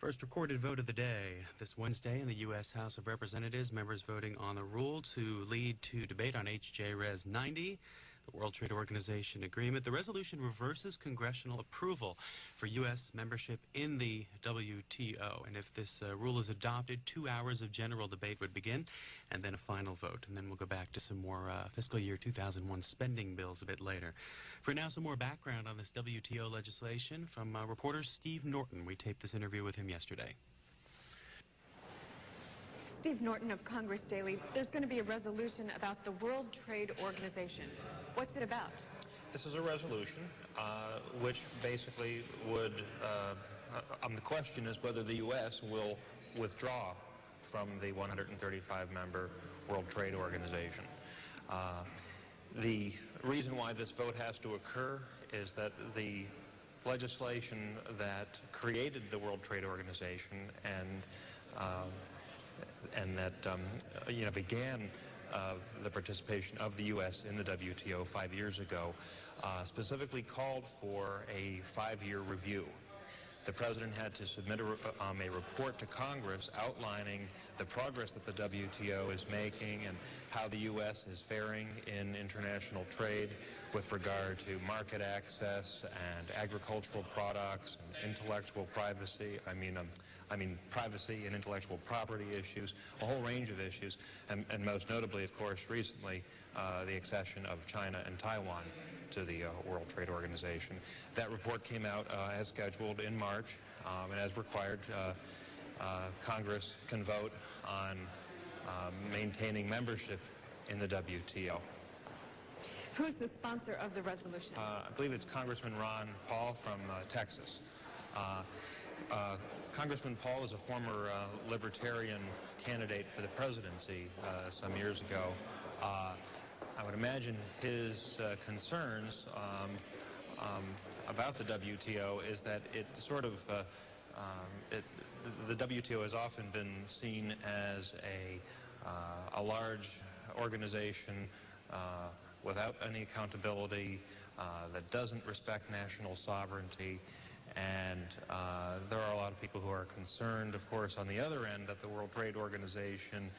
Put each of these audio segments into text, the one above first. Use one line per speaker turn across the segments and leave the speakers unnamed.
First recorded vote of the day. This Wednesday in the U.S. House of Representatives, members voting on the rule to lead to debate on H.J. Res. 90, the World Trade Organization agreement. The resolution reverses congressional approval for U.S. membership in the WTO. And if this rule is adopted, 2 hours of general debate would begin, and then a final vote. And then we'll go back to some more fiscal year 2001 spending bills a bit later. For now, some more background on this WTO legislation from reporter Steve Norton. We taped this interview with him yesterday.
Steve Norton of Congress Daily. There's going to be a resolution about the World Trade Organization. What's it about?
This is a resolution which basically would, the question is whether the U.S. will withdraw from the 135-member World Trade Organization. The reason why this vote has to occur is that the legislation that created the World Trade Organization and that began the participation of the U.S. in the WTO 5 years ago specifically called for a 5-year review. The President had to submit a report to Congress outlining the progress that the WTO is making and how the U.S. is faring in international trade with regard to market access and agricultural products and intellectual privacy. I mean privacy and intellectual property issues, a whole range of issues, and most notably, of course, recently, the accession of China and Taiwan to the World Trade Organization. That report came out as scheduled in March, and as required, Congress can vote on maintaining membership in the WTO.
Who's the sponsor of the resolution?
I believe it's Congressman Ron Paul from Texas. Congressman Paul is a former libertarian candidate for the presidency some years ago. I would imagine his concerns about the WTO is that it sort of, the WTO has often been seen as a large organization without any accountability, that doesn't respect national sovereignty. And there are a lot of people who are concerned, of course, on the other end, that the World Trade Organization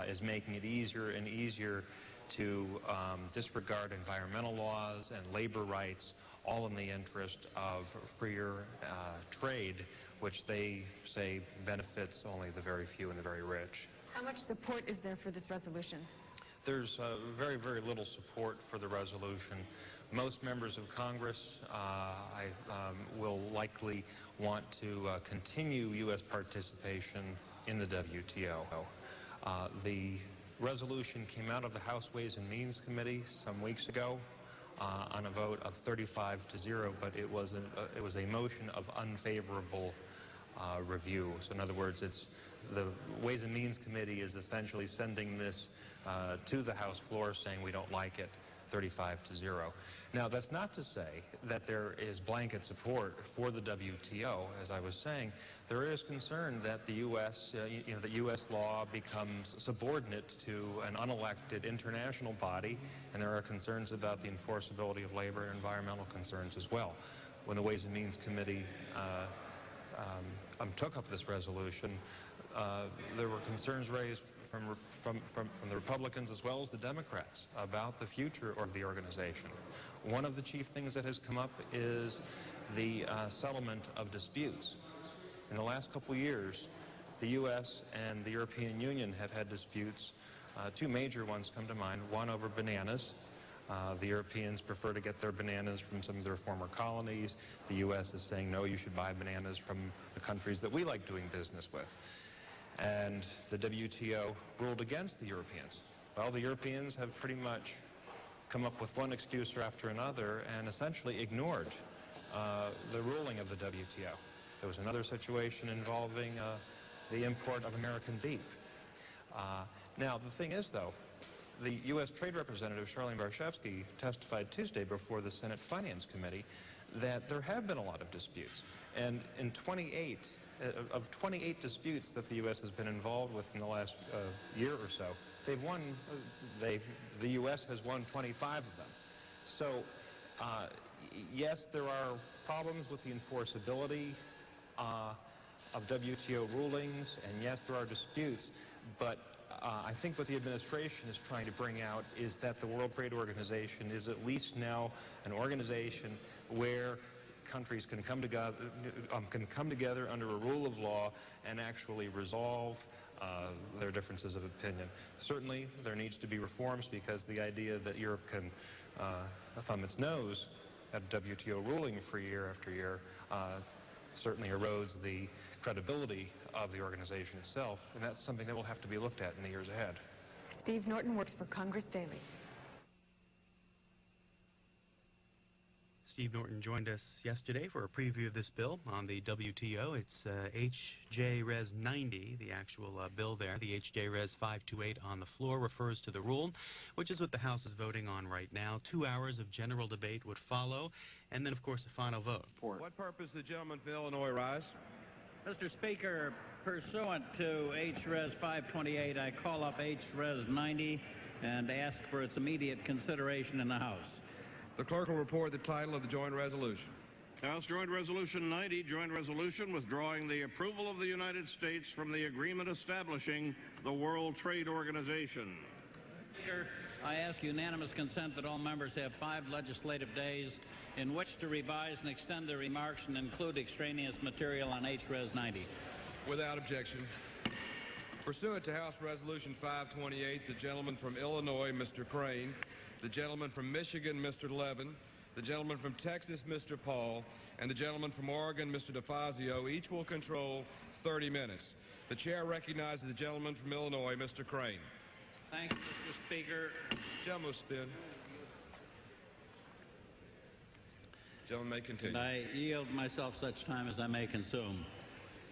is making it easier and easier to disregard environmental laws and labor rights, all in the interest of freer trade, which they say benefits only the very few and the very rich.
How much support is there for this resolution?
There's very, very little support for the resolution. Most members of Congress will likely want to continue U.S. participation in the WTO. The resolution came out of the House Ways and Means Committee some weeks ago on a vote of 35-0, but it was a motion of unfavorable review. So in other words, it's the Ways and Means Committee is essentially sending this to the House floor saying we don't like it, 35-0. Now, that's not to say that there is blanket support for the WTO. As I was saying, there is concern that the U.S., that U.S. law becomes subordinate to an unelected international body, and there are concerns about the enforceability of labor and environmental concerns as well. When the Ways and Means Committee took up this resolution, there were concerns raised from the Republicans as well as the Democrats about the future of the organization. One of the chief things that has come up is the settlement of disputes. In the last couple of years, the U.S. and the European Union have had disputes. Two major ones come to mind, one over bananas. The Europeans prefer to get their bananas from some of their former colonies. The U.S. is saying, no, you should buy bananas from the countries that we like doing business with. And the WTO ruled against the Europeans. Well, the Europeans have pretty much come up with one excuse after another and essentially ignored the ruling of the WTO. There was another situation involving the import of American beef. Now, the thing is, though, the U.S. Trade Representative, Charlene Barshevsky, testified Tuesday before the Senate Finance Committee that there have been a lot of disputes. And in 28 disputes that the U.S. has been involved with in the last year or so, they've won, the U.S. has won 25 of them. So, yes, there are problems with the enforceability of WTO rulings, and yes, there are disputes, but I think what the administration is trying to bring out is that the World Trade Organization is at least now an organization where countries can come together under a rule of law and actually resolve their differences of opinion. Certainly, there needs to be reforms, because the idea that Europe can thumb its nose at a WTO ruling for year after year certainly erodes the credibility of the organization itself, and that's something that will have to be looked at in the years ahead.
Steve Norton works for Congress Daily.
Steve Norton joined us yesterday for a preview of this bill on the WTO. It's HJ Res 90, the actual bill there. The HJ Res 528 on the floor refers to the rule, which is what the House is voting on right now. 2 hours of general debate would follow, and then, of course, a final vote.
For what purpose the gentleman from Illinois rise?
Mr. Speaker, pursuant to H-Res 528, I call up H-Res 90 and ask for its immediate consideration in the House.
The clerk will report the title of the joint resolution.
House Joint Resolution 90, joint resolution withdrawing the approval of the United States from the agreement establishing the World Trade Organization.
Speaker, I ask unanimous consent that all members have 5 legislative days in which to revise and extend their remarks and include extraneous material on H-Res 90.
Without objection. Pursuant to House Resolution 528, the gentleman from Illinois, Mr. Crane, the gentleman from Michigan, Mr. Levin, the gentleman from Texas, Mr. Paul, and the gentleman from Oregon, Mr. DeFazio, each will control 30 minutes. The chair recognizes the gentleman from Illinois, Mr. Crane.
Thank you, Mr. Speaker.
Gentleman will spin. Gentleman may continue.
And I yield myself such time as I may consume.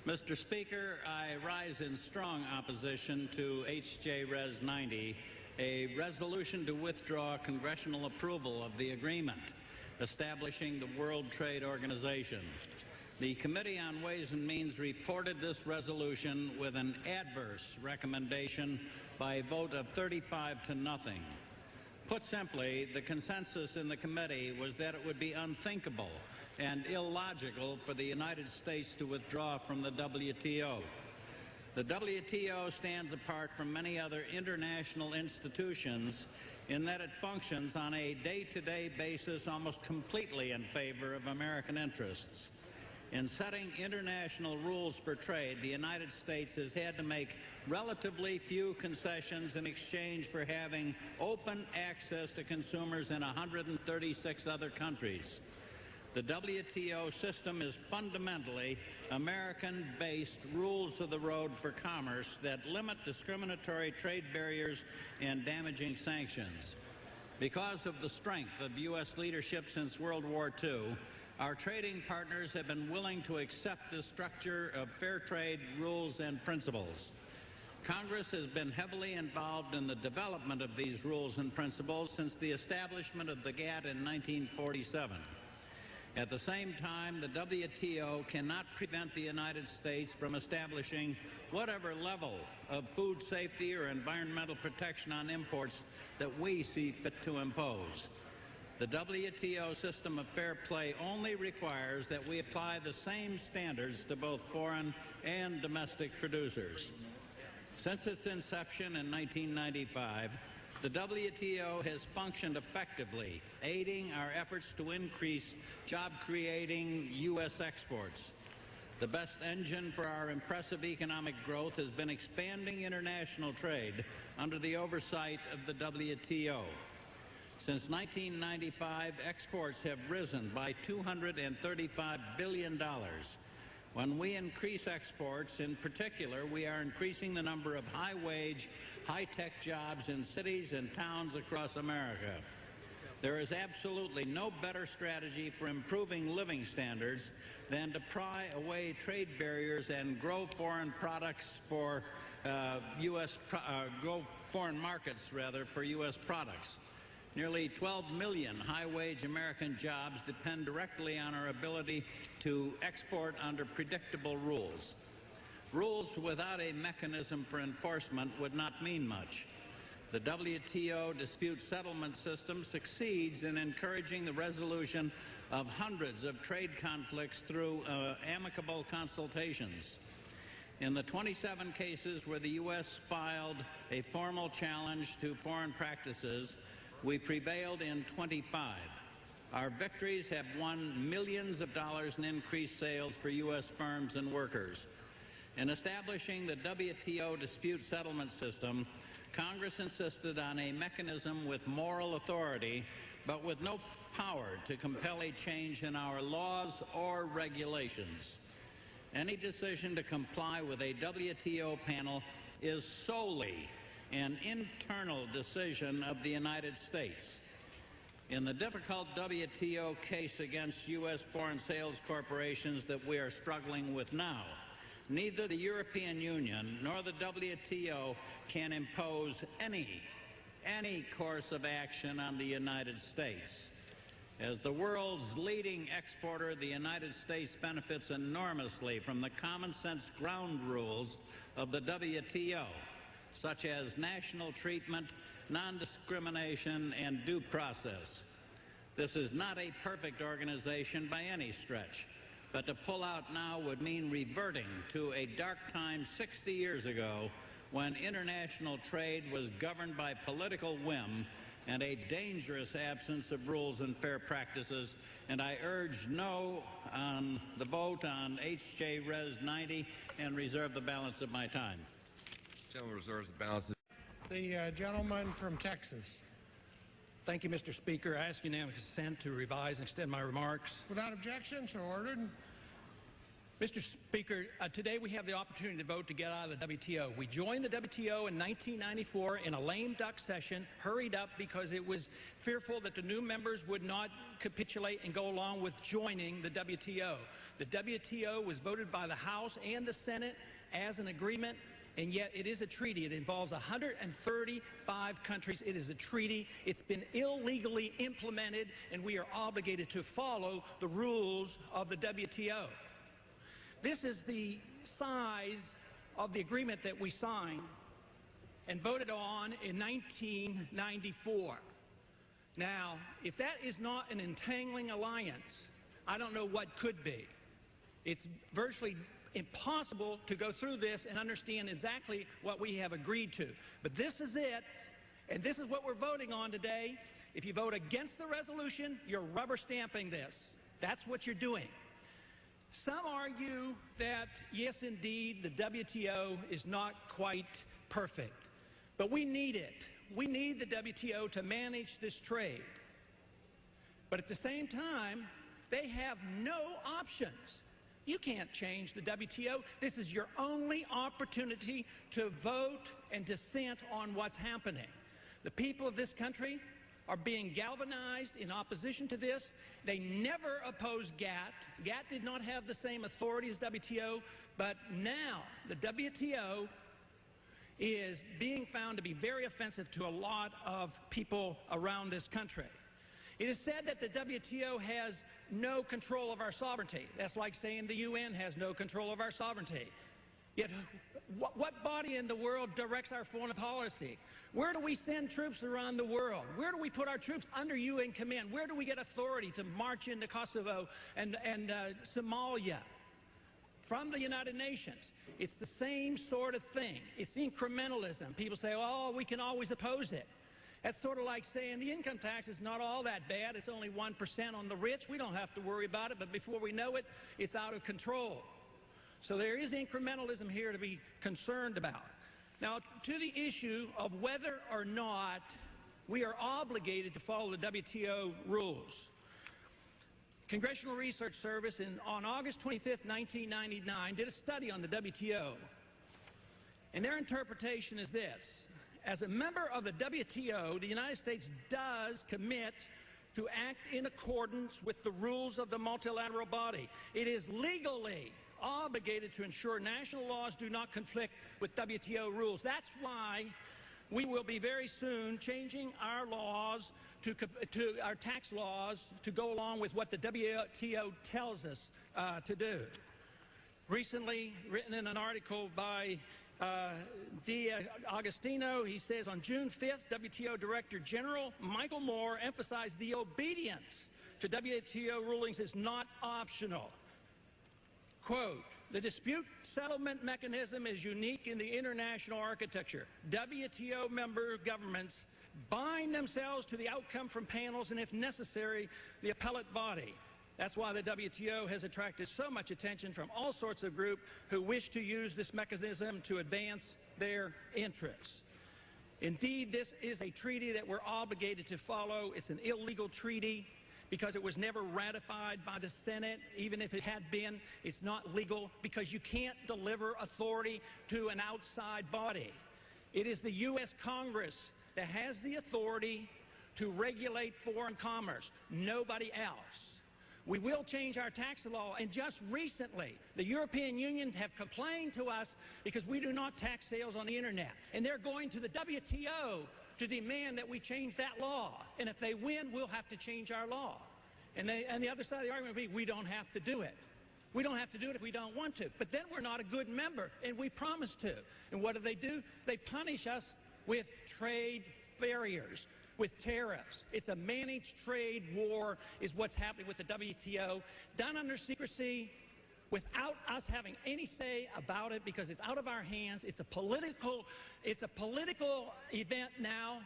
Mr. Speaker, I rise in strong opposition to H.J. Res. 90, a resolution to withdraw congressional approval of the agreement establishing the World Trade Organization. The Committee on Ways and Means reported this resolution with an adverse recommendation by a vote of 35-0. Put simply, the consensus in the committee was that it would be unthinkable and illogical for the United States to withdraw from the WTO. The WTO stands apart from many other international institutions in that it functions on a day-to-day basis almost completely in favor of American interests. In setting international rules for trade, the United States has had to make relatively few concessions in exchange for having open access to consumers in 136 other countries. The WTO system is fundamentally American-based rules of the road for commerce that limit discriminatory trade barriers and damaging sanctions. Because of the strength of U.S. leadership since World War II, our trading partners have been willing to accept this structure of fair trade rules and principles. Congress has been heavily involved in the development of these rules and principles since the establishment of the GATT in 1947. At the same time, the WTO cannot prevent the United States from establishing whatever level of food safety or environmental protection on imports that we see fit to impose. The WTO system of fair play only requires that we apply the same standards to both foreign and domestic producers. Since its inception in 1995, the WTO has functioned effectively, aiding our efforts to increase job-creating U.S. exports. The best engine for our impressive economic growth has been expanding international trade under the oversight of the WTO. Since 1995, exports have risen by $235 billion. When we increase exports, in particular, we are increasing the number of high-wage, high-tech jobs in cities and towns across America. There is absolutely no better strategy for improving living standards than to pry away trade barriers and grow foreign products for grow foreign markets, rather, for U.S. products. Nearly 12 million high-wage American jobs depend directly on our ability to export under predictable rules. Rules without a mechanism for enforcement would not mean much. The WTO dispute settlement system succeeds in encouraging the resolution of hundreds of trade conflicts through amicable consultations. In the 27 cases where the U.S. filed a formal challenge to foreign practices, we prevailed in 25. Our victories have won millions of dollars in increased sales for U.S. firms and workers. In establishing the WTO dispute settlement system, Congress insisted on a mechanism with moral authority, but with no power to compel a change in our laws or regulations. Any decision to comply with a WTO panel is solely an internal decision of the United States. In the difficult WTO case against U.S. foreign sales corporations that we are struggling with now, neither the European Union nor the WTO can impose any course of action on the United States. As the world's leading exporter, the United States benefits enormously from the common-sense ground rules of the WTO, such as national treatment, non-discrimination, and due process. This is not a perfect organization by any stretch, but to pull out now would mean reverting to a dark time 60 years ago when international trade was governed by political whim and a dangerous absence of rules and fair practices. And I urge no on the vote on H.J. Res. 90 and reserve the balance of my time.
Gentleman reserves the balance.
The gentleman from Texas.
Thank you, Mr. Speaker. I ask unanimous consent to revise and extend my remarks.
Without objection, so ordered.
Mr. Speaker, today we have the opportunity to vote to get out of the WTO. We joined the WTO in 1994 in a lame duck session, hurried up because it was fearful that the new members would not capitulate and go along with joining the WTO. The WTO was voted by the House and the Senate as an agreement, and yet it is a treaty. It involves 135 countries. It is a treaty. It's been illegally implemented, and we are obligated to follow the rules of the WTO. This is the size of the agreement that we signed and voted on in 1994. Now, if that is not an entangling alliance, I don't know what could be. It's virtually impossible to go through this and understand exactly what we have agreed to. But this is it, and this is what we're voting on today. If you vote against the resolution, you're rubber stamping this. That's what you're doing. Some argue that, yes, indeed, the WTO is not quite perfect, but we need it. We need the WTO to manage this trade. But at the same time, they have no options. You can't change the WTO. This is your only opportunity to vote and dissent on what's happening. The people of this country are being galvanized in opposition to this. They never opposed GATT. GATT did not have the same authority as WTO, but now the WTO is being found to be very offensive to a lot of people around this country. It is said that the WTO has no control of our sovereignty. That's like saying the UN has no control of our sovereignty. Yet, what body in the world directs our foreign policy? Where do we send troops around the world? Where do we put our troops under UN command? Where do we get authority to march into Kosovo and Somalia? From the United Nations. It's the same sort of thing. It's incrementalism. People say, oh, we can always oppose it. That's sort of like saying the income tax is not all that bad. It's only 1% on the rich. We don't have to worry about it, but before we know it, it's out of control. So there is incrementalism here to be concerned about. Now, to the issue of whether or not we are obligated to follow the WTO rules. Congressional Research Service on August 25th, 1999, did a study on the WTO. And their interpretation is this. As a member of the WTO, the United States does commit to act in accordance with the rules of the multilateral body. It is legally obligated to ensure national laws do not conflict with WTO rules. That's why we will be very soon changing our laws to our tax laws to go along with what the WTO tells us to do. Recently, written in an article by Agostino, he says, on June 5th, WTO Director General Michael Moore emphasized the obedience to WTO rulings is not optional. Quote, the dispute settlement mechanism is unique in the international architecture. WTO member governments bind themselves to the outcome from panels and, if necessary, the appellate body. That's why the WTO has attracted so much attention from all sorts of groups who wish to use this mechanism to advance their interests. Indeed, this is a treaty that we're obligated to follow. It's an illegal treaty because it was never ratified by the Senate. Even if it had been, it's not legal because you can't deliver authority to an outside body. It is the U.S. Congress that has the authority to regulate foreign commerce, nobody else. We will change our tax law, and just recently, the European Union have complained to us because we do not tax sales on the internet, and they're going to the WTO to demand that we change that law, and if they win, we'll have to change our law. And the other side of the argument will be, we don't have to do it. We don't have to do it if we don't want to, but then we're not a good member, and we promise to. And what do? They punish us with trade barriers, with tariffs. It's a managed trade war is what's happening with the WTO, done under secrecy, without us having any say about it because it's out of our hands. It's a political event now.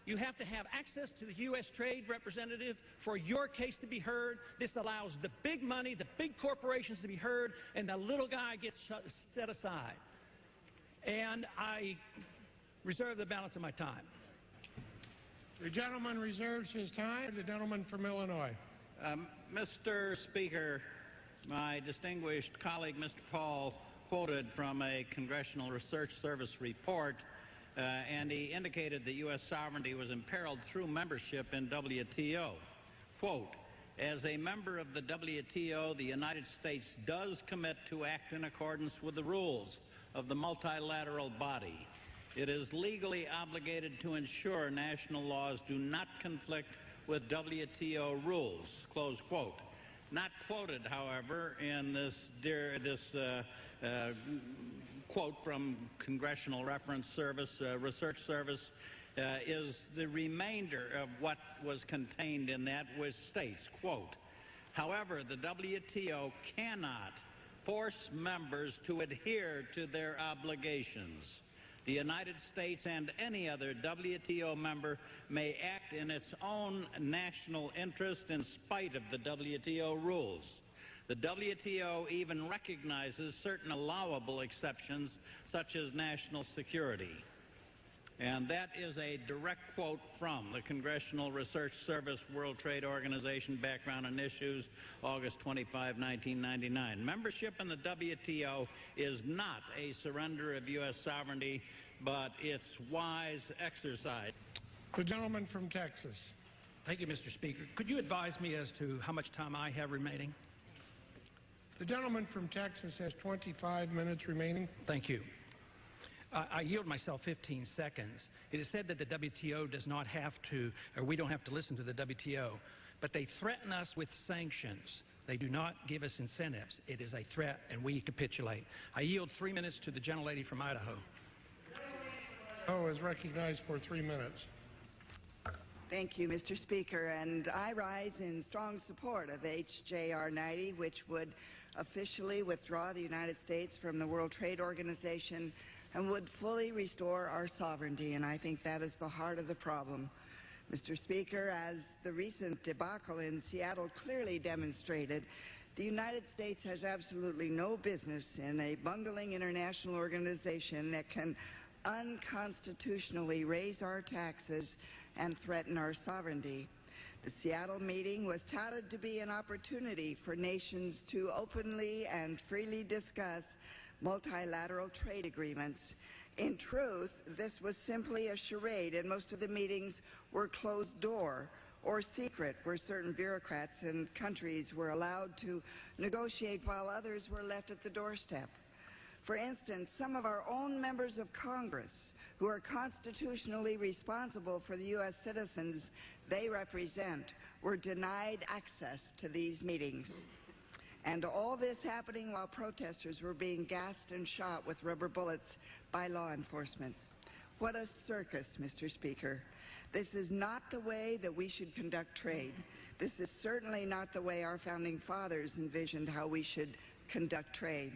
You have to have access to the U.S. trade representative for your case to be heard. This allows the big money, the big corporations to be heard, and the little guy gets set aside. And I reserve the balance of my time.
The gentleman reserves his time. The gentleman from Illinois.
Mr. Speaker, my distinguished colleague, Mr. Paul, quoted from a Congressional Research Service report, and he indicated that U.S. sovereignty was imperiled through membership in WTO. Quote, as a member of the WTO, the United States does commit to act in accordance with the rules of the multilateral body. It is legally obligated to ensure national laws do not conflict with WTO rules, close quote. Not quoted, however, in this quote from Congressional Reference Service, Research Service, is the remainder of what was contained in that, which states, quote, however, the WTO cannot force members to adhere to their obligations. The United States and any other WTO member may act in its own national interest in spite of the WTO rules. The WTO even recognizes certain allowable exceptions, such as national security. And that is a direct quote from the Congressional Research Service, World Trade Organization, Background on Issues, August 25, 1999. Membership in the WTO is not a surrender of U.S. sovereignty, but it's wise exercise.
The gentleman from Texas.
Thank you, Mr. Speaker. Could you advise me as to how much time I have remaining?
The gentleman from Texas has 25 minutes remaining.
Thank you. I yield myself 15 seconds. It is said that the WTO does not have to, or we don't have to listen to the WTO, but they threaten us with sanctions. They do not give us incentives. It is a threat, and we capitulate. I yield 3 minutes to the gentlelady from Idaho.
Is recognized for 3 minutes.
Thank you, Mr. Speaker, and I rise in strong support of HJR 90, which would officially withdraw the United States from the World Trade Organization and would fully restore our sovereignty, and I think that is the heart of the problem. Mr. Speaker, as the recent debacle in Seattle clearly demonstrated, the United States has absolutely no business in a bungling international organization that can unconstitutionally raise our taxes and threaten our sovereignty. The Seattle meeting was touted to be an opportunity for nations to openly and freely discuss multilateral trade agreements. In truth, this was simply a charade, and most of the meetings were closed door or secret, where certain bureaucrats and countries were allowed to negotiate while others were left at the doorstep. For instance, some of our own members of Congress, who are constitutionally responsible for the U.S. citizens they represent, were denied access to these meetings. And all this happening while protesters were being gassed and shot with rubber bullets by law enforcement. What a circus, Mr. Speaker. This is not the way that we should conduct trade. This is certainly not the way our founding fathers envisioned how we should conduct trade.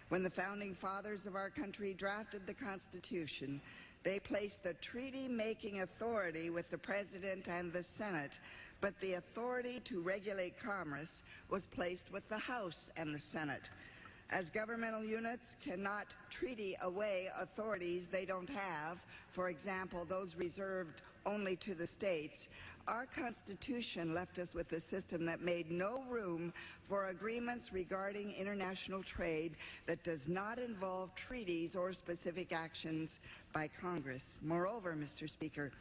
When the founding fathers of our country drafted the Constitution, they placed the treaty-making authority with the President and the Senate, but the authority to regulate commerce was placed with the House and the Senate. As governmental units cannot treaty away authorities they don't have, for example, those reserved only to the states, our Constitution left us with a system that made no room for agreements regarding international trade that does not involve treaties or specific actions by Congress. Moreover, Mr. Speaker,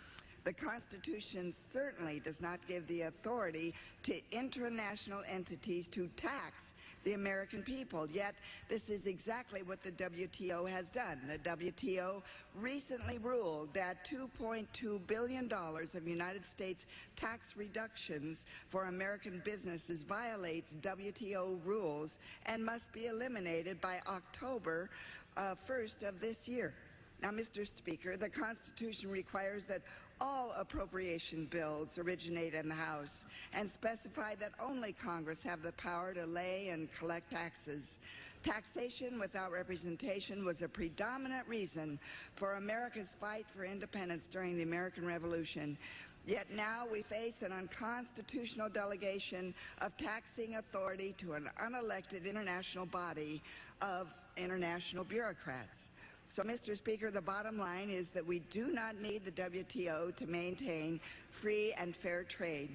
the Constitution certainly does not give the authority to international entities to tax the American people. Yet, this is exactly what the WTO has done. The WTO recently ruled that $2.2 billion of United States tax reductions for American businesses violates WTO rules and must be eliminated by October 1st of this year. Now, Mr. Speaker, the Constitution requires that all appropriation bills originate in the House and specify that only Congress have the power to lay and collect taxes. Taxation without representation was a predominant reason for America's fight for independence during the American Revolution. Yet now we face an unconstitutional delegation of taxing authority to an unelected international body of international bureaucrats. So, Mr. Speaker, the bottom line is that we do not need the WTO to maintain free and fair trade.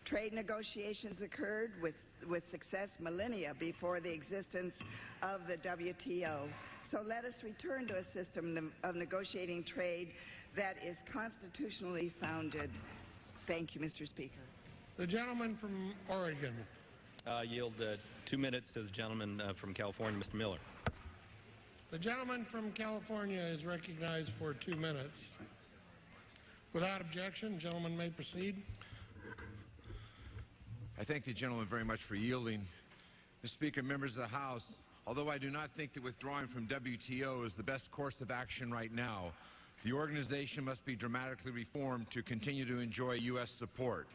Trade negotiations occurred with success millennia before the existence of the WTO. So let us return to a system of negotiating trade that is constitutionally founded. Thank you, Mr. Speaker.
The gentleman from Oregon.
Yield 2 minutes to the gentleman from California, Mr. Miller.
The gentleman from California is recognized for 2 minutes. Without objection, gentleman may proceed.
I thank the gentleman very much for yielding. Mr. Speaker, members of the House, although I do not think that withdrawing from WTO is the best course of action right now, the organization must be dramatically reformed to continue to enjoy U.S. support.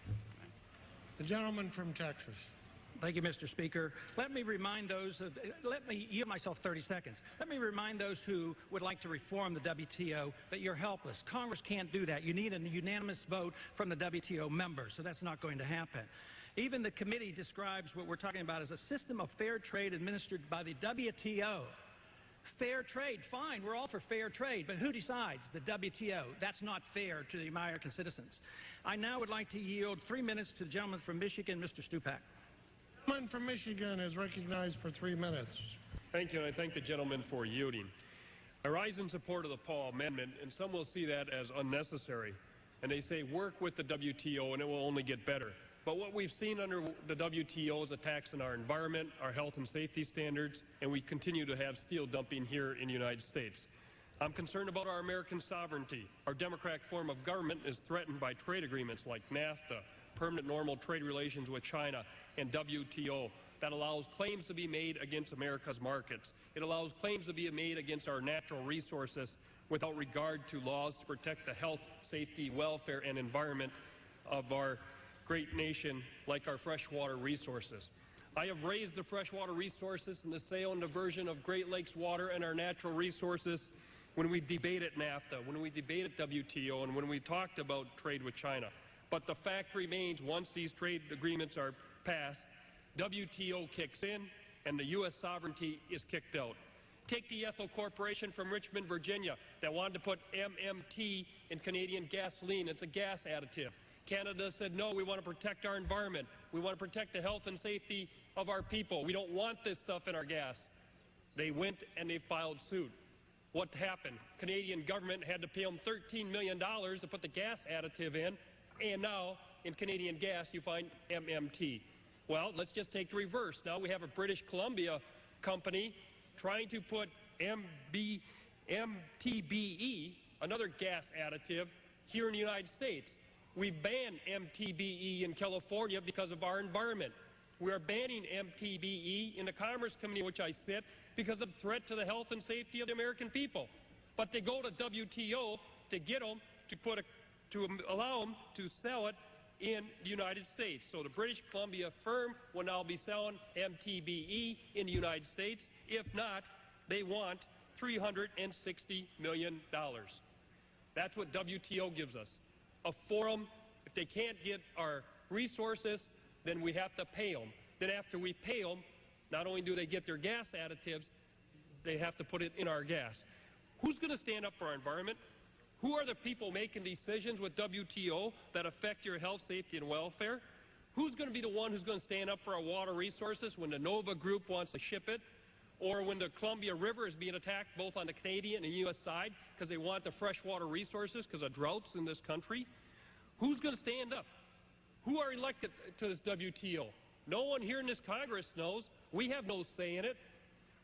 The gentleman from Texas.
Thank you, Mr. Speaker. Let me yield myself 30 seconds. Let me remind those who would like to reform the WTO that you're helpless. Congress can't do that. You need a unanimous vote from the WTO members, so that's not going to happen. Even the committee describes what we're talking about as a system of fair trade administered by the WTO. Fair trade, fine, we're all for fair trade, but who decides? The WTO. That's not fair to the American citizens. I now would like to yield 3 minutes to the gentleman from Michigan, Mr. Stupak.
The gentleman from Michigan is recognized for 3 minutes.
Thank you, and I thank the gentleman for yielding. I rise in support of the Paul Amendment, and some will see that as unnecessary. And they say work with the WTO and it will only get better. But what we've seen under the WTO is attacks on our environment, our health and safety standards, and we continue to have steel dumping here in the United States. I'm concerned about our American sovereignty. Our democratic form of government is threatened by trade agreements like NAFTA, permanent normal trade relations with China, and WTO that allows claims to be made against America's markets. It allows claims to be made against our natural resources without regard to laws to protect the health, safety, welfare, and environment of our great nation, like our freshwater resources. I have raised the freshwater resources and the sale and diversion of Great Lakes water and our natural resources when we debated NAFTA, when we debated WTO, and when we talked about trade with China. But the fact remains, once these trade agreements are passed, WTO kicks in and the U.S. sovereignty is kicked out. Take the Ethel Corporation from Richmond, Virginia, that wanted to put MMT in Canadian gasoline. It's a gas additive. Canada said, no, we want to protect our environment. We want to protect the health and safety of our people. We don't want this stuff in our gas. They went and they filed suit. What happened? Canadian government had to pay them $13 million to put the gas additive in, and now in Canadian gas you find MMT. Well, let's just take the reverse. Now we have a British Columbia company trying to put MTBE, another gas additive, here in the United States. We banned MTBE in California because of our environment. We are banning MTBE in the Commerce Committee, which I sit, because of threat to the health and safety of the American people. But they go to WTO to get them to allow them to sell it in the United States. So the British Columbia firm will now be selling MTBE in the United States. If not, they want $360 million. That's what WTO gives us. A forum. If they can't get our resources, then we have to pay them. Then after we pay them, not only do they get their gas additives, they have to put it in our gas. Who's going to stand up for our environment? Who are the people making decisions with WTO that affect your health, safety, and welfare? Who's going to be the one who's going to stand up for our water resources when the Nova Group wants to ship it? Or when the Columbia River is being attacked both on the Canadian and U.S. side because they want the freshwater resources because of droughts in this country? Who's going to stand up? Who are elected to this WTO? No one here in this Congress knows. We have no say in it.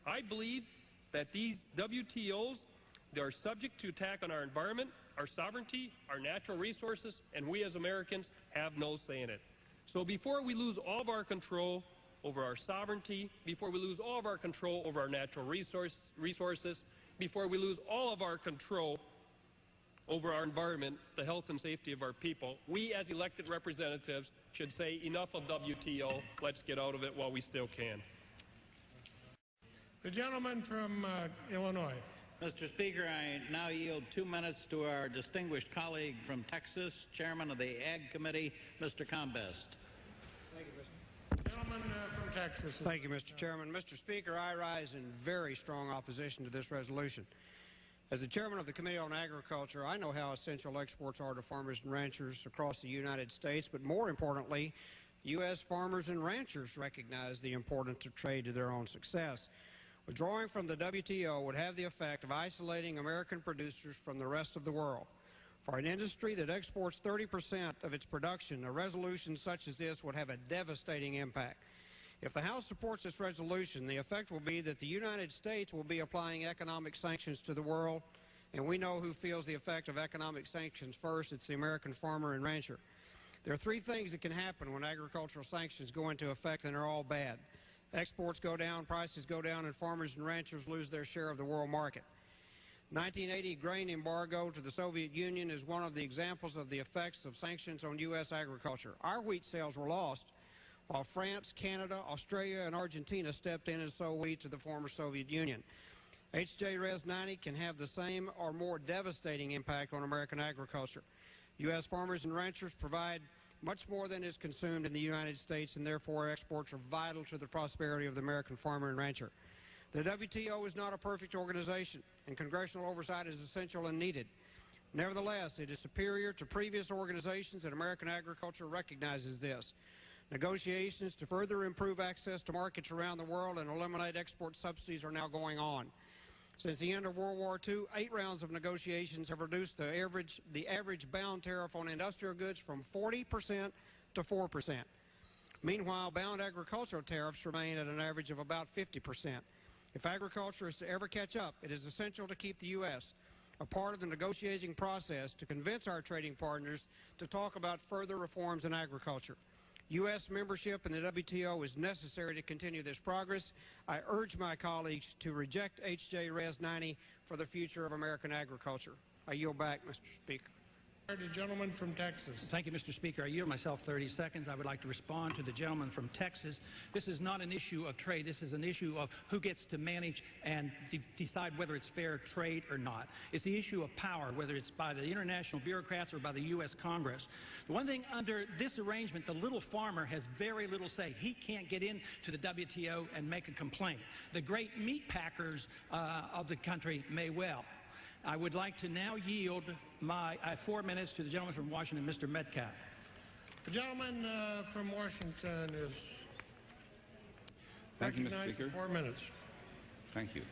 I believe that these WTOs, they are subject to attack on our environment, our sovereignty, our natural resources, and we as Americans have no say in it. So before we lose all of our control over our sovereignty, before we lose all of our control over our natural resources, before we lose all of our control over our environment, the health and safety of our people, we as elected representatives should say enough of WTO, let's get out of it while we still can.
The gentleman from Illinois.
Mr. Speaker, I now yield 2 minutes to our distinguished colleague from Texas, Chairman of the Ag Committee, Mr. Combest.
Thank you, Mr. Gentleman from Texas.
Thank you, Mr. Chairman. Mr. Speaker, I rise in very strong opposition to this resolution. As the chairman of the Committee on Agriculture, I know how essential exports are to farmers and ranchers across the United States, but more importantly, U.S. farmers and ranchers recognize the importance of trade to their own success. Withdrawing from the WTO would have the effect of isolating American producers from the rest of the world. For an industry that exports 30% of its production, a resolution such as this would have a devastating impact. If the House supports this resolution, the effect will be that the United States will be applying economic sanctions to the world, and we know who feels the effect of economic sanctions first. It's the American farmer and rancher. There are three things that can happen when agricultural sanctions go into effect, and they're all bad. Exports go down, prices go down, and farmers and ranchers lose their share of the world market. 1980 grain embargo to the Soviet Union is one of the examples of the effects of sanctions on U.S. agriculture. Our wheat sales were lost, while France, Canada, Australia, and Argentina stepped in and sold wheat to the former Soviet Union. H.J. Res 90 can have the same or more devastating impact on American agriculture. U.S. farmers and ranchers provide much more than is consumed in the United States, and therefore exports are vital to the prosperity of the American farmer and rancher. The WTO is not a perfect organization, and congressional oversight is essential and needed. Nevertheless, it is superior to previous organizations, and American agriculture recognizes this. Negotiations to further improve access to markets around the world and eliminate export subsidies are now going on. Since the end of World War II, 8 rounds of negotiations have reduced the average bound tariff on industrial goods from 40% to 4%. Meanwhile, bound agricultural tariffs remain at an average of about 50%. If agriculture is to ever catch up, it is essential to keep the U.S. a part of the negotiating process to convince our trading partners to talk about further reforms in agriculture. U.S. membership in the WTO is necessary to continue this progress. I urge my colleagues to reject H.J. Res 90 for the future of American agriculture. I yield back, Mr. Speaker.
The gentleman from Texas.
Thank you, Mr. Speaker. I yield myself 30 seconds. I would like to respond to the gentleman from Texas. This is not an issue of trade. This is an issue of who gets to manage and decide whether it's fair trade or not. It's the issue of power, whether it's by the international bureaucrats or by the U.S. Congress. The one thing under this arrangement, the little farmer has very little say. He can't get into the WTO and make a complaint. The great meat packers of the country may well. I would like to now yield my 4 minutes to the gentleman from Washington, Mr. Metcalf.
The gentleman from Washington is recognized for 4 minutes.
Thank you.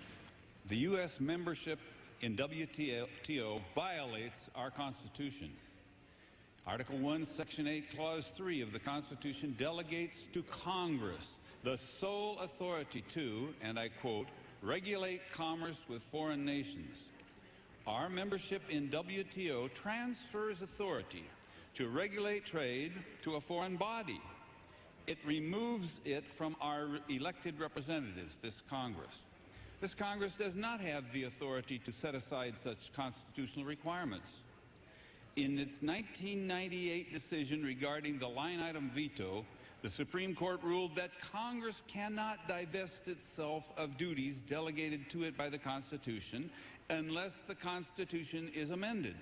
The U.S. membership in WTO violates our Constitution. Article 1, Section 8, Clause 3 of the Constitution delegates to Congress the sole authority to, and I quote, regulate commerce with foreign nations. Our membership in WTO transfers authority to regulate trade to a foreign body. It removes it from our elected representatives, this Congress. This Congress does not have the authority to set aside such constitutional requirements. In its 1998 decision regarding the line item veto, the Supreme Court ruled that Congress cannot divest itself of duties delegated to it by the Constitution unless the Constitution is amended.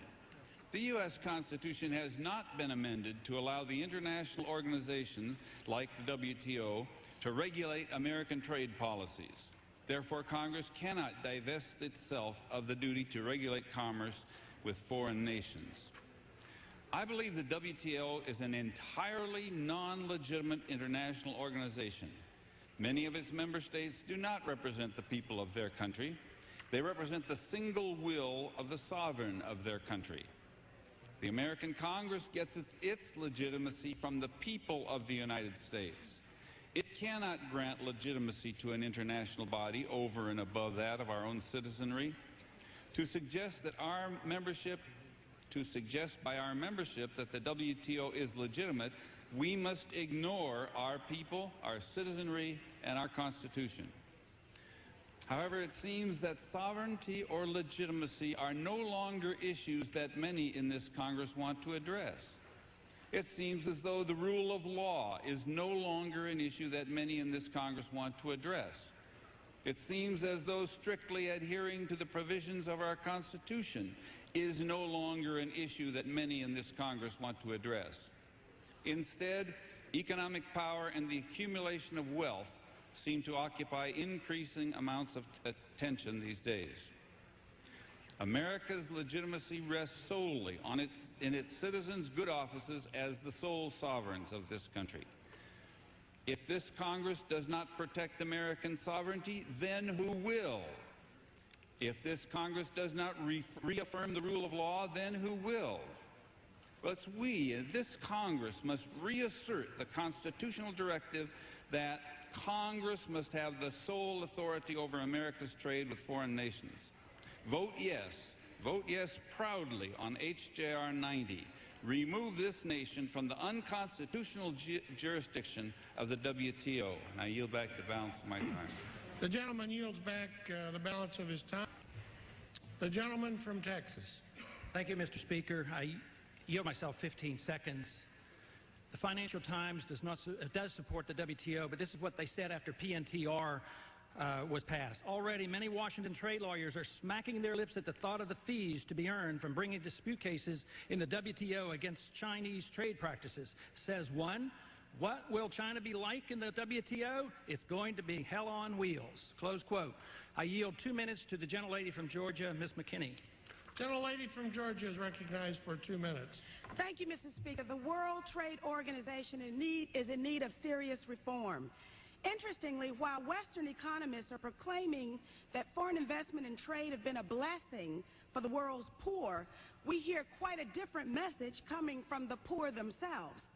The U.S. Constitution has not been amended to allow the international organizations like the WTO to regulate American trade policies. Therefore, Congress cannot divest itself of the duty to regulate commerce with foreign nations. I believe the WTO is an entirely non-legitimate international organization. Many of its member states do not represent the people of their country. They represent the single will of the sovereign of their country. The American Congress gets its legitimacy from the people of the United States. It cannot grant legitimacy to an international body over and above that of our own citizenry. To suggest by our membership that the WTO is legitimate, we must ignore our people, our citizenry, and our Constitution. However, it seems that sovereignty or legitimacy are no longer issues that many in this Congress want to address. It seems as though the rule of law is no longer an issue that many in this Congress want to address. It seems as though strictly adhering to the provisions of our Constitution is no longer an issue that many in this Congress want to address. Instead, economic power and the accumulation of wealth seem to occupy increasing amounts of attention these days. America's legitimacy rests solely in its citizens' good offices as the sole sovereigns of this country. If this Congress does not protect American sovereignty, then who will? If this Congress does not reaffirm the rule of law, then who will? Well, it's we in this Congress must reassert the constitutional directive that Congress must have the sole authority over America's trade with foreign nations. Vote yes proudly on H.J.R. 90. Remove this nation from the unconstitutional jurisdiction of the WTO. And I yield back the balance of my time.
The gentleman yields back the balance of his time. The gentleman from Texas.
Thank you, Mr. Speaker. I yield myself 15 seconds. The Financial Times does support the WTO, but this is what they said after PNTR was passed. Already, many Washington trade lawyers are smacking their lips at the thought of the fees to be earned from bringing dispute cases in the WTO against Chinese trade practices. Says one, what will China be like in the WTO? It's going to be hell on wheels. Close quote. I yield 2 minutes to the gentlelady from Georgia, Ms. McKinney.
Gentlelady from Georgia is recognized for 2 minutes.
Thank you, Mr. Speaker. The World Trade Organization is in need of serious reform. Interestingly, while Western economists are proclaiming that foreign investment and trade have been a blessing for the world's poor, we hear quite a different message coming from the poor themselves.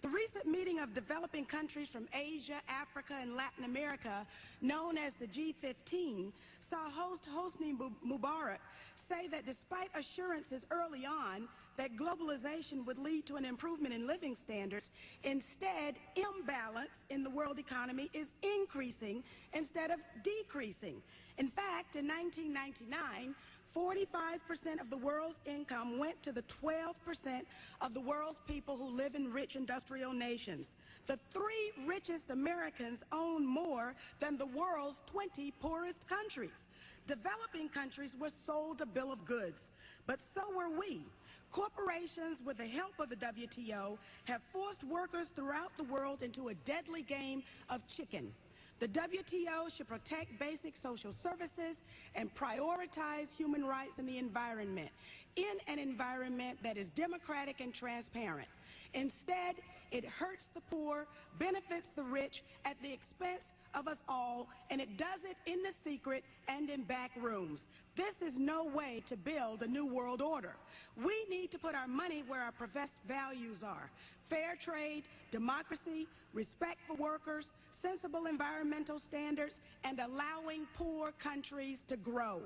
The recent meeting of developing countries from Asia, Africa, and Latin America, known as the G15, saw host Hosni Mubarak say that despite assurances early on that globalization would lead to an improvement in living standards, instead, imbalance in the world economy is increasing instead of decreasing. In fact, in 1999, 45% of the world's income went to the 12% of the world's people who live in rich industrial nations. The 3 richest Americans own more than the world's 20 poorest countries. Developing countries were sold a bill of goods, but so were we. Corporations, with the help of the WTO, have forced workers throughout the world into a deadly game of chicken. The WTO should protect basic social services and prioritize human rights and the environment in an environment that is democratic and transparent. Instead, it hurts the poor, benefits the rich at the expense of us all, and it does it in the secret and in back rooms. This is no way to build a new world order. We need to put our money where our professed values are: fair trade, democracy, respect for workers, sensible environmental standards, and allowing poor countries to grow.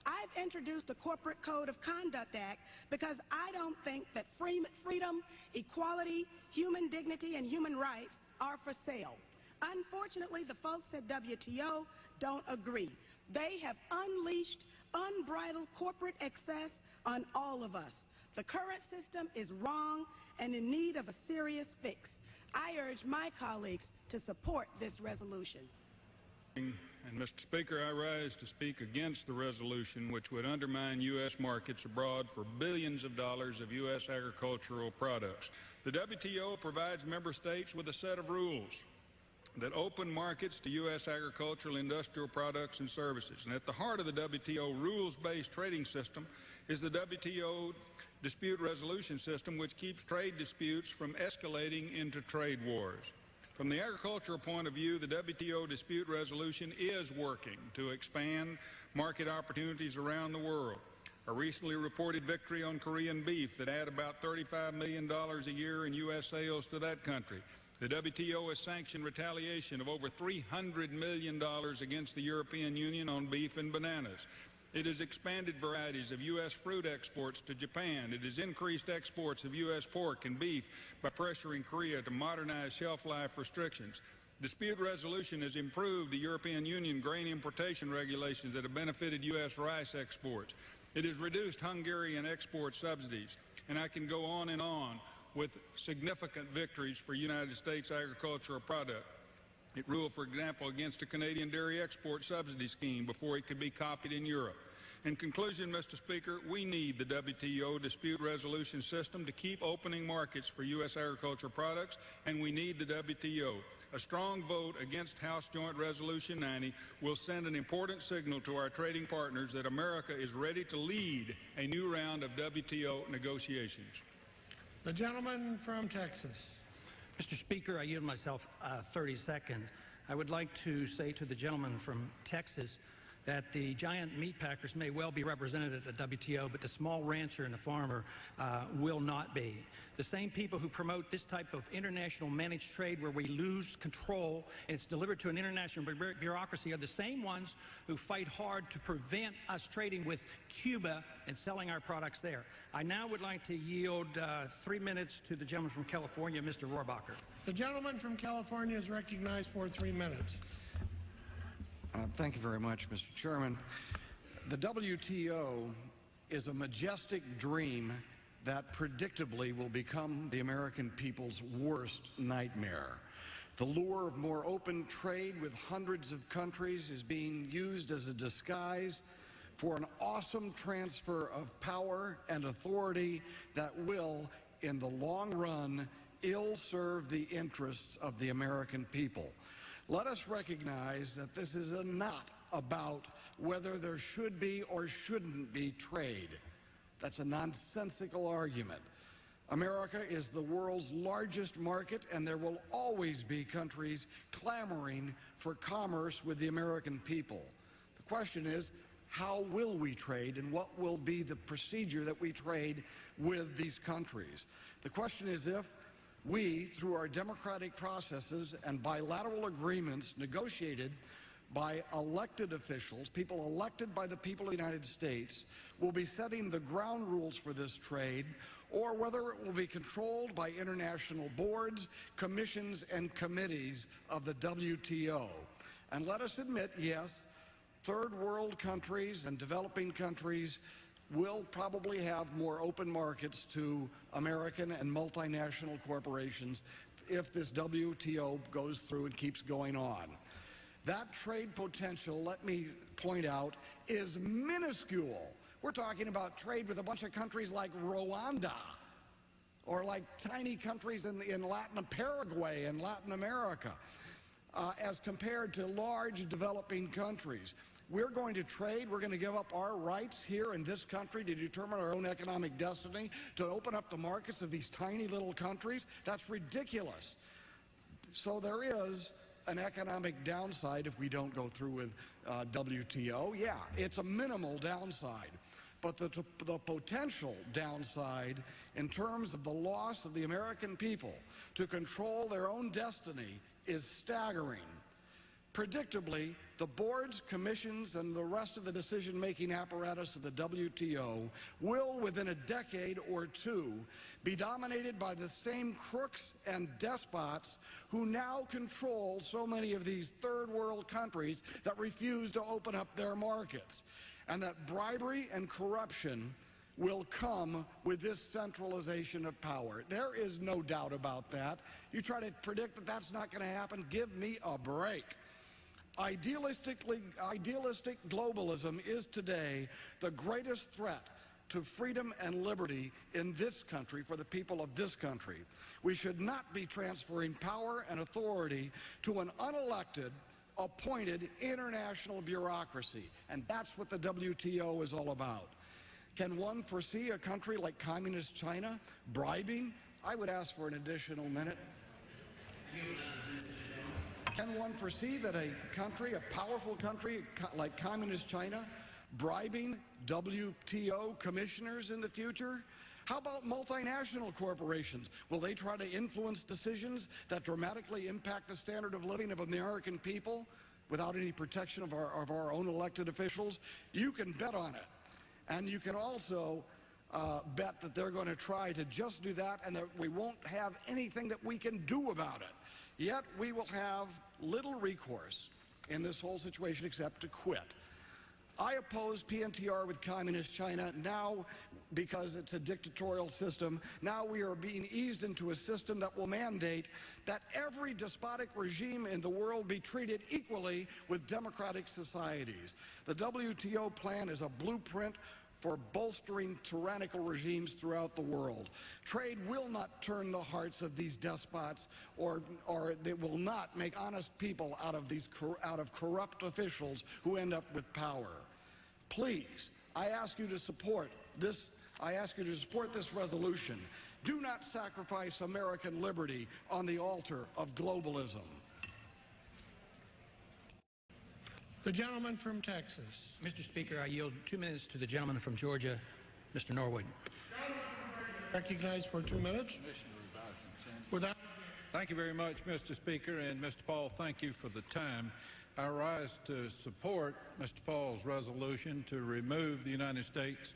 I've introduced the Corporate Code of Conduct Act because I don't think that freedom, equality, human dignity, and human rights are for sale. Unfortunately, the folks at WTO don't agree. They have unleashed unbridled corporate excess on all of us. The current system is wrong and in need of a serious fix. I urge my colleagues to support this resolution.
And Mr. Speaker, I rise to speak against the resolution which would undermine U.S. markets abroad for billions of dollars of U.S. agricultural products. The WTO provides member states with a set of rules that open markets to U.S. agricultural, industrial products and services. And at the heart of the WTO rules-based trading system is the WTO dispute resolution system, which keeps trade disputes from escalating into trade wars. From the agricultural point of view, the WTO dispute resolution is working to expand market opportunities around the world. A recently reported victory on Korean beef that add about $35 million a year in U.S. sales to that country. The WTO has sanctioned retaliation of over $300 million against the European Union on beef and bananas. It has expanded varieties of U.S. fruit exports to Japan. It has increased exports of U.S. pork and beef by pressuring Korea to modernize shelf life restrictions. Dispute resolution has improved the European Union grain importation regulations that have benefited U.S. rice exports. It has reduced Hungarian export subsidies. And I can go on with significant victories for United States agricultural product. It ruled, for example, against a Canadian dairy export subsidy scheme before it could be copied in Europe. In conclusion, Mr. Speaker, we need the WTO dispute resolution system to keep opening markets for U.S. agricultural products, and we need the WTO. A strong vote against House Joint Resolution 90 will send an important signal to our trading partners that America is ready to lead a new round of WTO negotiations.
The gentleman from Texas.
Mr. Speaker, I yield myself 30 seconds. I would like to say to the gentleman from Texas that the giant meat packers may well be represented at the WTO, but the small rancher and the farmer will not be. The same people who promote this type of international managed trade where we lose control and it's delivered to an international bureaucracy are the same ones who fight hard to prevent us trading with Cuba and selling our products there. I now would like to yield 3 minutes to the gentleman from California, Mr. Rohrabacher.
The gentleman from California is recognized for 3 minutes.
Thank you very much, Mr. Chairman. The WTO is a majestic dream that predictably will become the American people's worst nightmare. The lure of more open trade with hundreds of countries is being used as a disguise for an awesome transfer of power and authority that will, in the long run, ill-serve the interests of the American people. Let us recognize that this is not about whether there should be or shouldn't be trade. That's a nonsensical argument. America is the world's largest market, and there will always be countries clamoring for commerce with the American people. The question is, how will we trade, and what will be the procedure that we trade with these countries? The question is if we, through our democratic processes and bilateral agreements negotiated by elected officials, people elected by the people of the United States, will be setting the ground rules for this trade, or whether it will be controlled by international boards, commissions, and committees of the WTO. And let us admit, yes, third world countries and developing countries will probably have more open markets to American and multinational corporations if this WTO goes through and keeps going on. That trade potential, let me point out, is minuscule. We're talking about trade with a bunch of countries like Rwanda or like tiny countries in Paraguay and Latin America as compared to large developing countries. We're going to trade, we're going to give up our rights here in this country to determine our own economic destiny, to open up the markets of these tiny little countries. That's ridiculous. So there is an economic downside if we don't go through with WTO. Yeah, it's a minimal downside. But the potential downside in terms of the loss of the American people to control their own destiny is staggering. Predictably, the boards, commissions, and the rest of the decision-making apparatus of the WTO will, within a decade or two, be dominated by the same crooks and despots who now control so many of these third-world countries that refuse to open up their markets. And that bribery and corruption will come with this centralization of power. There is no doubt about that. You try to predict that that's not going to happen, give me a break. Idealistic globalism is today the greatest threat to freedom and liberty in this country for the people of this country. We should not be transferring power and authority to an unelected, appointed international bureaucracy, and that's what the WTO is all about. Can one foresee a country like Communist China bribing? I would ask for an additional minute. Can one foresee that a country, a powerful country like Communist China, bribing WTO commissioners in the future? How about multinational corporations? Will they try to influence decisions that dramatically impact the standard of living of American people without any protection of our own elected officials? You can bet on it. And you can also bet that they're going to try to just do that and that we won't have anything that we can do about it. Yet we will have little recourse in this whole situation except to quit. I oppose PNTR with Communist China now because it's a dictatorial system. Now we are being eased into a system that will mandate that every despotic regime in the world be treated equally with democratic societies. The WTO plan is a blueprint for bolstering tyrannical regimes throughout the world. Trade will not turn the hearts of these despots, or they will not make honest people out of corrupt officials who end up with power. Please, I ask you to support this. I ask you to support this resolution. Do not sacrifice American liberty on the altar of globalism.
The gentleman from Texas.
Mr. Speaker, I yield 2 minutes to the gentleman from Georgia, Mr. Norwood.
Recognized for 2 minutes.
Thank you very much, Mr. Speaker, and Mr. Paul, thank you for the time. I rise to support Mr. Paul's resolution to remove the United States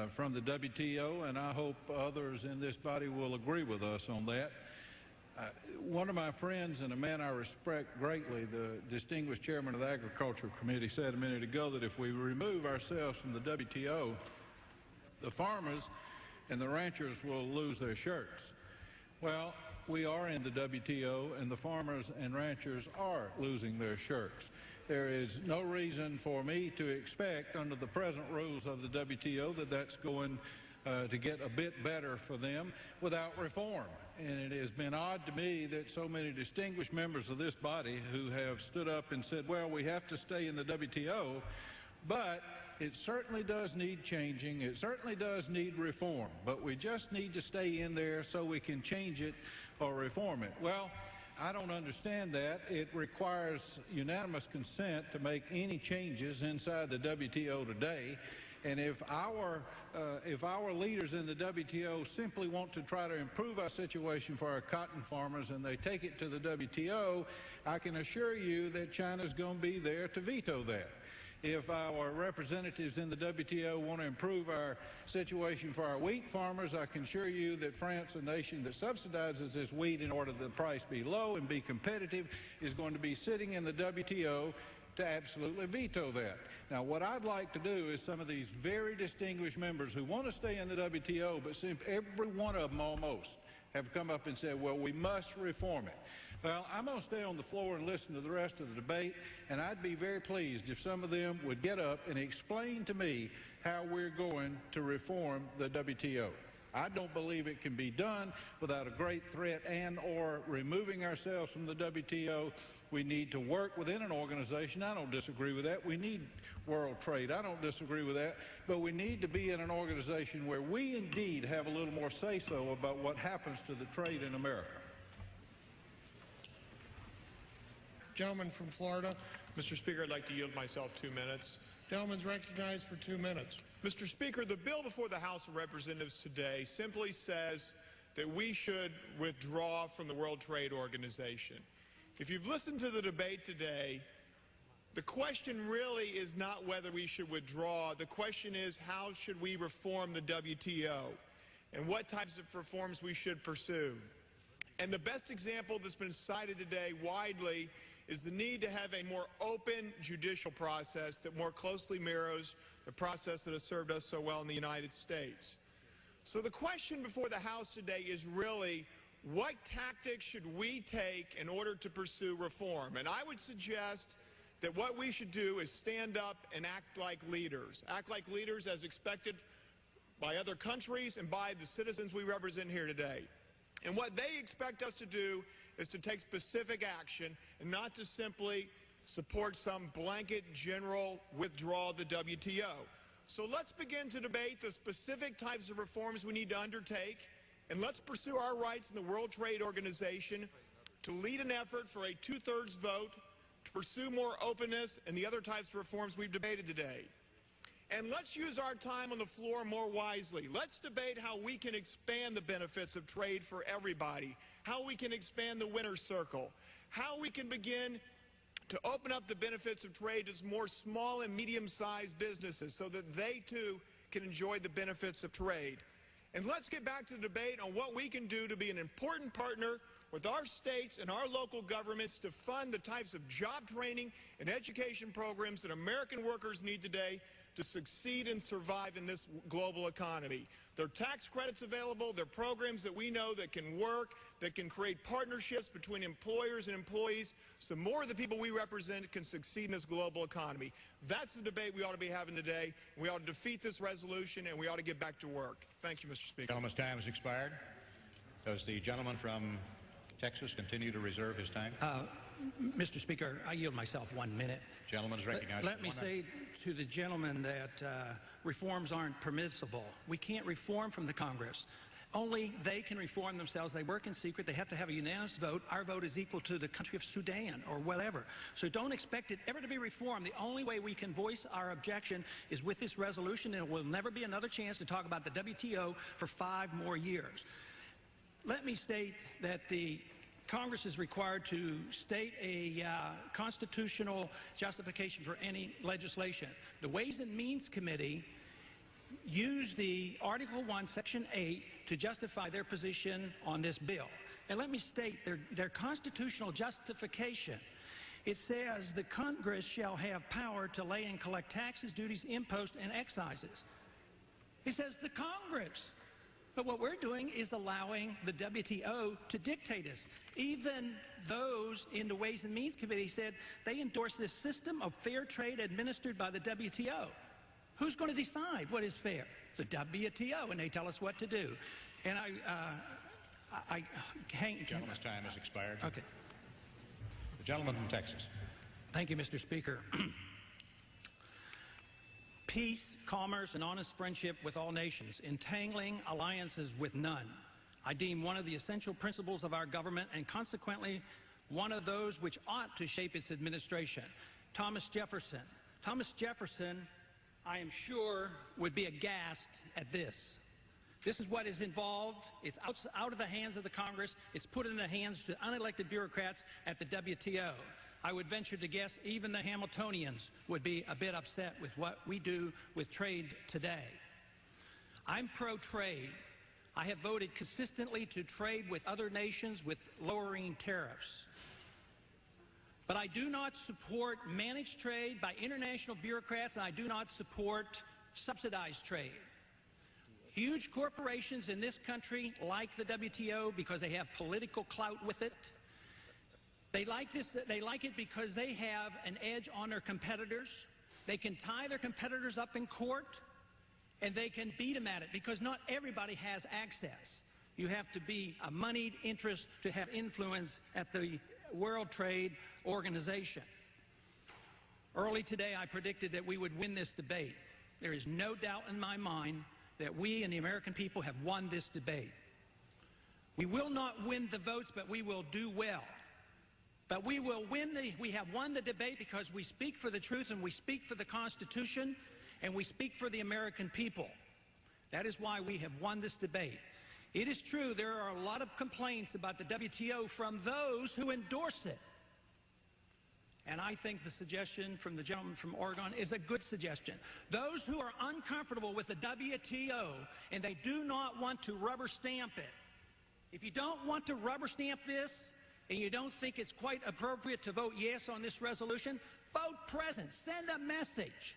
from the WTO, and I hope others in this body will agree with us on that. One of my friends and a man I respect greatly, the distinguished chairman of the Agricultural Committee, said a minute ago that if we remove ourselves from the WTO, the farmers and the ranchers will lose their shirts. Well, we are in the WTO, and the farmers and ranchers are losing their shirts. There is no reason for me to expect, under the present rules of the WTO, that that's going to get a bit better for them without reform. And it has been odd to me that so many distinguished members of this body who have stood up and said, well, we have to stay in the WTO, but it certainly does need changing. It certainly does need reform, but we just need to stay in there so we can change it or reform it. Well, I don't understand that. It requires unanimous consent to make any changes inside the WTO today. And if our leaders in the WTO simply want to try to improve our situation for our cotton farmers and they take it to the WTO, I can assure you that China's going to be there to veto that. If our representatives in the WTO want to improve our situation for our wheat farmers, I can assure you that France, a nation that subsidizes this wheat in order that the price be low and be competitive, is going to be sitting in the WTO to absolutely veto that. Now, what I'd like to do is some of these very distinguished members who want to stay in the WTO, but every one of them almost have come up and said, well, we must reform it. Well, I'm going to stay on the floor and listen to the rest of the debate, and I'd be very pleased if some of them would get up and explain to me how we're going to reform the WTO. I don't believe it can be done without a great threat and or removing ourselves from the WTO. We need to work within an organization. I don't disagree with that. We need world trade. I don't disagree with that. But we need to be in an organization where we indeed have a little more say-so about what happens to the trade in America.
Gentleman from Florida.
Mr. Speaker, I'd like to yield myself 2 minutes.
Gentleman's recognized for 2 minutes.
Mr. Speaker, the bill before the House of Representatives today simply says that we should withdraw from the World Trade Organization. If you've listened to the debate today, the question really is not whether we should withdraw. The question is, how should we reform the WTO and what types of reforms we should pursue. And the best example that's been cited today widely is the need to have a more open judicial process that more closely mirrors the process that has served us so well in the United States. So the question before the House today is really, what tactics should we take in order to pursue reform? And I would suggest that what we should do is stand up and act like leaders as expected by other countries and by the citizens we represent here today. And what they expect us to do is to take specific action and not to simply support some blanket general withdrawal of the WTO. So let's begin to debate the specific types of reforms we need to undertake, and let's pursue our rights in the World Trade Organization to lead an effort for a two-thirds vote to pursue more openness and the other types of reforms we've debated today. And let's use our time on the floor more wisely. Let's debate how we can expand the benefits of trade for everybody, how we can expand the winner's circle, how we can begin to open up the benefits of trade to more small and medium-sized businesses so that they too can enjoy the benefits of trade. And let's get back to the debate on what we can do to be an important partner with our states and our local governments to fund the types of job training and education programs that American workers need today to succeed and survive in this global economy. There are tax credits available, there are programs that we know that can work, that can create partnerships between employers and employees, so more of the people we represent can succeed in this global economy. That's the debate we ought to be having today. We ought to defeat this resolution, and we ought to get back to work. Thank you, Mr. Speaker.
The gentleman's time has expired. Does the gentleman from Texas continue to reserve his time?
Mr. Speaker, I yield myself 1 minute.
Gentleman is recognized.
Let me say to the gentleman that reforms aren't permissible. We can't reform from the Congress. Only they can reform themselves. They work in secret. They have to have a unanimous vote. Our vote is equal to the country of Sudan or whatever. So don't expect it ever to be reformed. The only way we can voice our objection is with this resolution, and it will never be another chance to talk about the WTO for 5 more years. Let me state that the Congress is required to state a constitutional justification for any legislation. The Ways and Means Committee used the Article 1, Section 8 to justify their position on this bill. And let me state their constitutional justification. It says the Congress shall have power to lay and collect taxes, duties, imposts, and excises. It says the Congress. But what we're doing is allowing the WTO to dictate us. Even those in the Ways and Means Committee said they endorse this system of fair trade administered by the WTO. Who's going to decide what is fair? The WTO, and they tell us what to do. And the
gentleman's time has expired.
Okay.
The gentleman from Texas.
Thank you, Mr. Speaker. Peace, commerce, and honest friendship with all nations, entangling alliances with none. I deem one of the essential principles of our government, and consequently one of those which ought to shape its administration. Thomas Jefferson. Thomas Jefferson, I am sure, would be aghast at this. This is what is involved. It's out of the hands of the Congress. It's put in the hands to unelected bureaucrats at the WTO. I would venture to guess even the Hamiltonians would be a bit upset with what we do with trade today. I'm pro-trade. I have voted consistently to trade with other nations with lowering tariffs. But I do not support managed trade by international bureaucrats, and I do not support subsidized trade. Huge corporations in this country like the WTO because they have political clout with it. They like this. They like it because they have an edge on their competitors. They can tie their competitors up in court, and they can beat them at it because not everybody has access. You have to be a moneyed interest to have influence at the World Trade Organization. Early today, I predicted that we would win this debate. There is no doubt in my mind that we and the American people have won this debate. We will not win the votes, but we will do well. But we have won the debate because we speak for the truth, and we speak for the Constitution, and we speak for the American people. That is why we have won this debate. It is true there are a lot of complaints about the WTO from those who endorse it. and I think the suggestion from the gentleman from Oregon is a good suggestion. Those who are uncomfortable with the WTO and they do not want to rubber stamp it, if you don't want to rubber stamp this and you don't think it's quite appropriate to vote yes on this resolution, vote present. Send a message.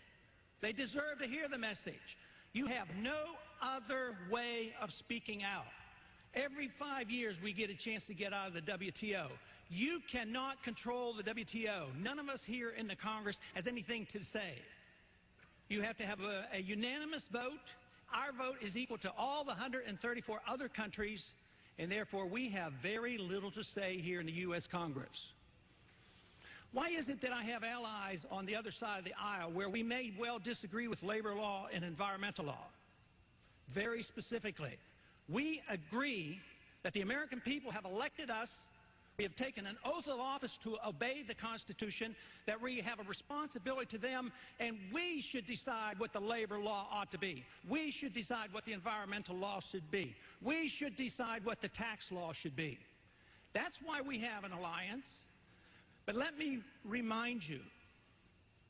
They deserve to hear the message. You have no other way of speaking out. Every 5 years we get a chance to get out of the WTO. You cannot control the WTO. None of us here in the Congress has anything to say. You have to have a unanimous vote. Our vote is equal to all the 134 other countries, and therefore we have very little to say here in the U.S. Congress. Why is it that I have allies on the other side of the aisle where we may well disagree with labor law and environmental law? Very specifically, we agree that the American people have elected us. We have taken an oath of office to obey the Constitution, that we have a responsibility to them, and we should decide what the labor law ought to be. We should decide what the environmental law should be. We should decide what the tax law should be. That's why we have an alliance. But let me remind you,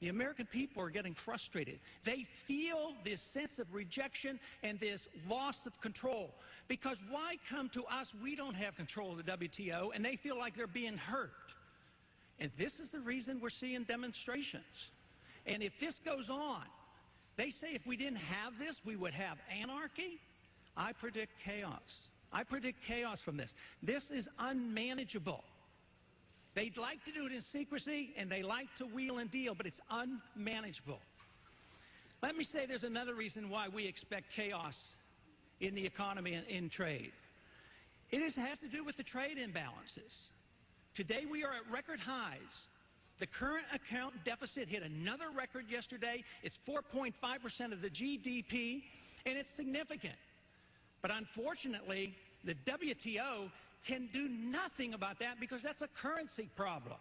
the American people are getting frustrated. They feel this sense of rejection and this loss of control. Because why come to us? We don't have control of the WTO, and they feel like they're being hurt. And this is the reason we're seeing demonstrations. And if this goes on, they say if we didn't have this, we would have anarchy. I predict chaos. I predict chaos from this. This is unmanageable. They'd like to do it in secrecy, and they like to wheel and deal, but it's unmanageable. Let me say there's another reason why we expect chaos in the economy and in trade. It has to do with the trade imbalances. Today we are at record highs. The current account deficit hit another record yesterday. It's 4.5% of the GDP, and it's significant. But unfortunately, the WTO can do nothing about that because that's a currency problem.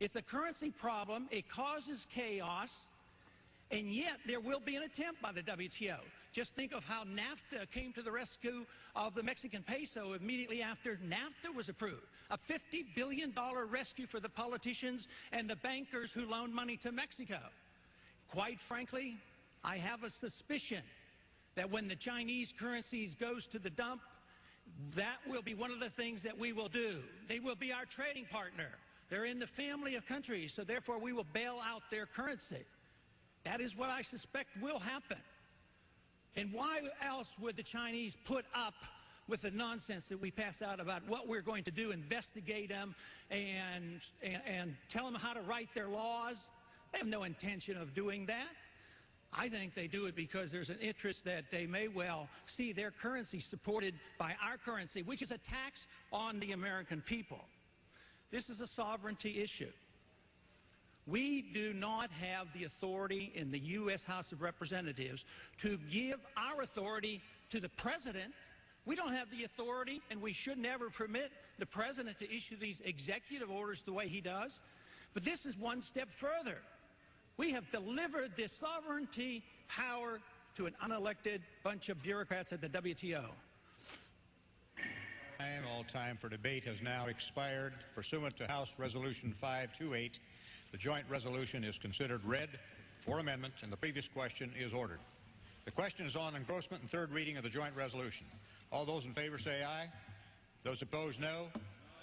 It's a currency problem. It causes chaos, and yet there will be an attempt by the WTO. Just think of how NAFTA came to the rescue of the Mexican peso immediately after NAFTA was approved. A $50 billion rescue for the politicians and the bankers who loaned money to Mexico. Quite frankly, I have a suspicion that when the Chinese currencies goes to the dump, that will be one of the things that we will do. They will be our trading partner. They're in the family of countries, so therefore we will bail out their currency. That is what I suspect will happen. And why else would the Chinese put up with the nonsense that we pass out about what we're going to do, investigate them and tell them how to write their laws? They have no intention of doing that. I think they do it because there's an interest that they may well see their currency supported by our currency, which is a tax on the American people. This is a sovereignty issue. We do not have the authority in the U.S. House of Representatives to give our authority to the President. We don't have the authority, and we should never permit the President to issue these executive orders the way he does. But this is one step further. We have delivered this sovereignty power to an unelected bunch of bureaucrats at the WTO.
All time for debate has now expired. Pursuant to House Resolution 528, the joint resolution is considered read for amendment, and the previous question is ordered. The question is on engrossment and third reading of the joint resolution. All those in favor say aye. Those opposed, no.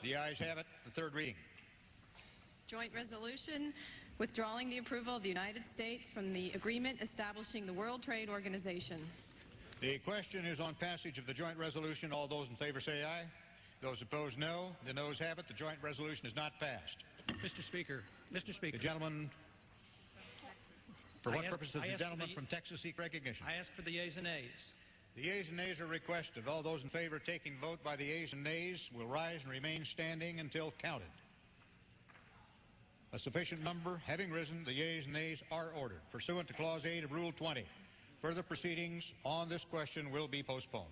The ayes have it. The third reading.
Joint resolution withdrawing the approval of the United States from the agreement establishing the World Trade Organization.
The question is on passage of the joint resolution. All those in favor say aye. Those opposed, no. The noes have it. The joint resolution is not passed.
Mr. Speaker.
The gentleman, for what purpose does the gentleman from Texas seek recognition?
I ask for the yeas and nays.
The yeas and nays are requested. All those in favor of taking vote by the yeas and nays will rise and remain standing until counted. A sufficient number having risen, the yeas and nays are ordered. Pursuant to Clause 8 of Rule 20, further proceedings on this question will be postponed.